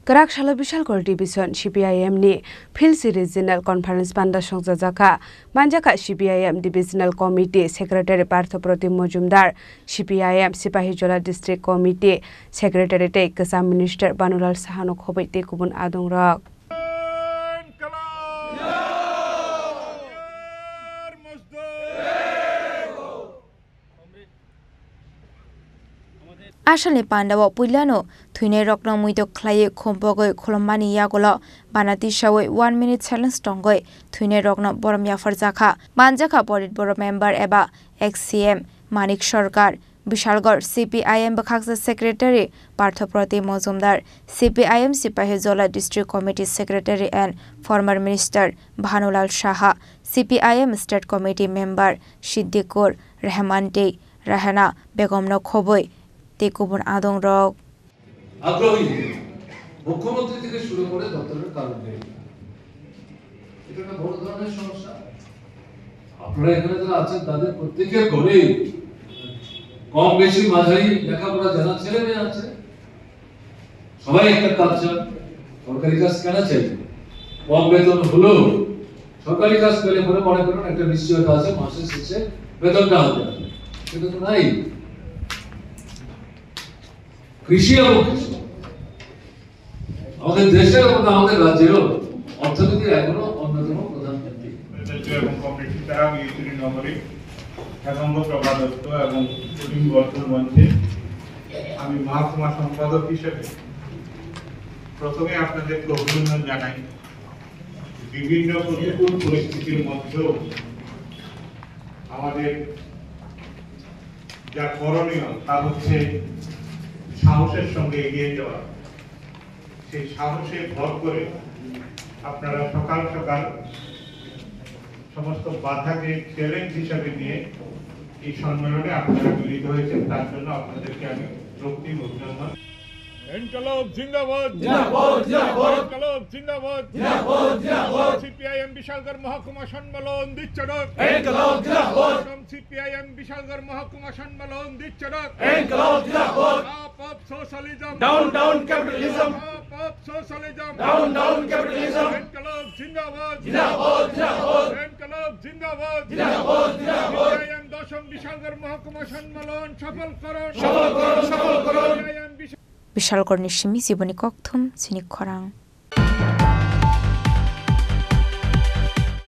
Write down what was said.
Karakshalo Bishalkor Division CPIM ni Philsi Regional Conference Panda Songjaka Manjaka CPIM Divisional Committee Secretary Partho Pratim Mojumdar CPIM Sipahijola District Committee Secretary Kasam Minister Banulal Sahano Khobaite Kubun Adongrak Asale Pandawa Pulano, Twine Rockno Muito Clay, Kombogo, Colombani Yagola, Banati Shawe, 1 minute silence Tongoy, Twine Rockno Boromia Farzaka, Manjaka Politburo member Eba, XCM, Manik Shorkar, Bishalgor, CPIM Bakaksa Secretary, Partho Pratim Mojumdar, CPIM Sipahijola District Committee Secretary and former Minister Bhanulal Shaha, CPIM State Committee member Shiddikur, Rahmante, Rahana, Begomno Khoboi, Tekubun Adong Rog. আগ্রহী মুখ্যমন্ত্রী থেকে শুরু করে দপ্তরের কারণ নেই এটা একটা বড় ধরনের সমস্যা আপনারা এখানে যারা আছেন তাদের প্রত্যেকের ঘরে কম বেশি মাঝারি লেখাপড়া জানা ছেলে মেয়ে আছে সবাই একটা কালচার সরকারি কাজ কেন চাইবে কম বেতন হলো সরকারি কাজ পেলে পরে মনে করেন একটা নিশ্চয়তা আছে মাসের শেষে বেতনটা হবে সেটা তো নাই কৃষি এবং কৃষক আমাদের দেশের এবং আমাদের রাজ্যের অর্থনীতির এখনো অন্যতম প্রধান ভিত্তি এবং কমিটি দ্বারা মিলিটারি নগরী একাঙ্গ প্রভা দত্ত এবং পুলিং বর্তমান মঞ্চে আমি মহকুমা সম্পাদক হিসেবে প্রথমে আপনাদেরকে অভিনন্দন জানাই বিভিন্ন প্রতিকূল পরিস্থিতির মধ্যেও আমাদের যা করণীয় তা হচ্ছে সাহসের সঙ্গে এগিয়ে যাওয়া সেই সাহসে ভর করে আপনারা সকাল সকাল সমস্ত বাধাকে চ্যালেঞ্জ হিসাবে নিয়ে এই সম্মেলনে আপনারা মিলিত হয়েছেন তার জন্য আপনাদেরকে আমি রক্তিম অভিনন্দন ইনকলাব জিন্দাবাদ জিন্দাবাদ জিন্দাবাদ ইনকলাব জিন্দাবাদ জিন্দাবাদ জিন্দাবাদ সিপিআইএম বিশালগড় মহকুমা সম্মেলন দিচ্ছড়ক ইনকলাব জিন্দাবাদ সিপিআইএম বিশালগড় মহকুমা সম্মেলন দিচ্ছড়ক ইনকলাব জিন্দাবাদ up socialism down down capitalism up socialism down down capitalism ইনকলাব জিন্দাবাদ জিন্দাবাদ জিন্দাবাদ ইনকলাব জিন্দাবাদ জিন্দাবাদ জিন্দাবাদ সিপিআইএম দশম বিশালগড় মহকুমা সম্মেলন সফল করুন সফল করুন সফল করুন Bishalgor Nishimi Ziboni Koktum, Sinik Korang.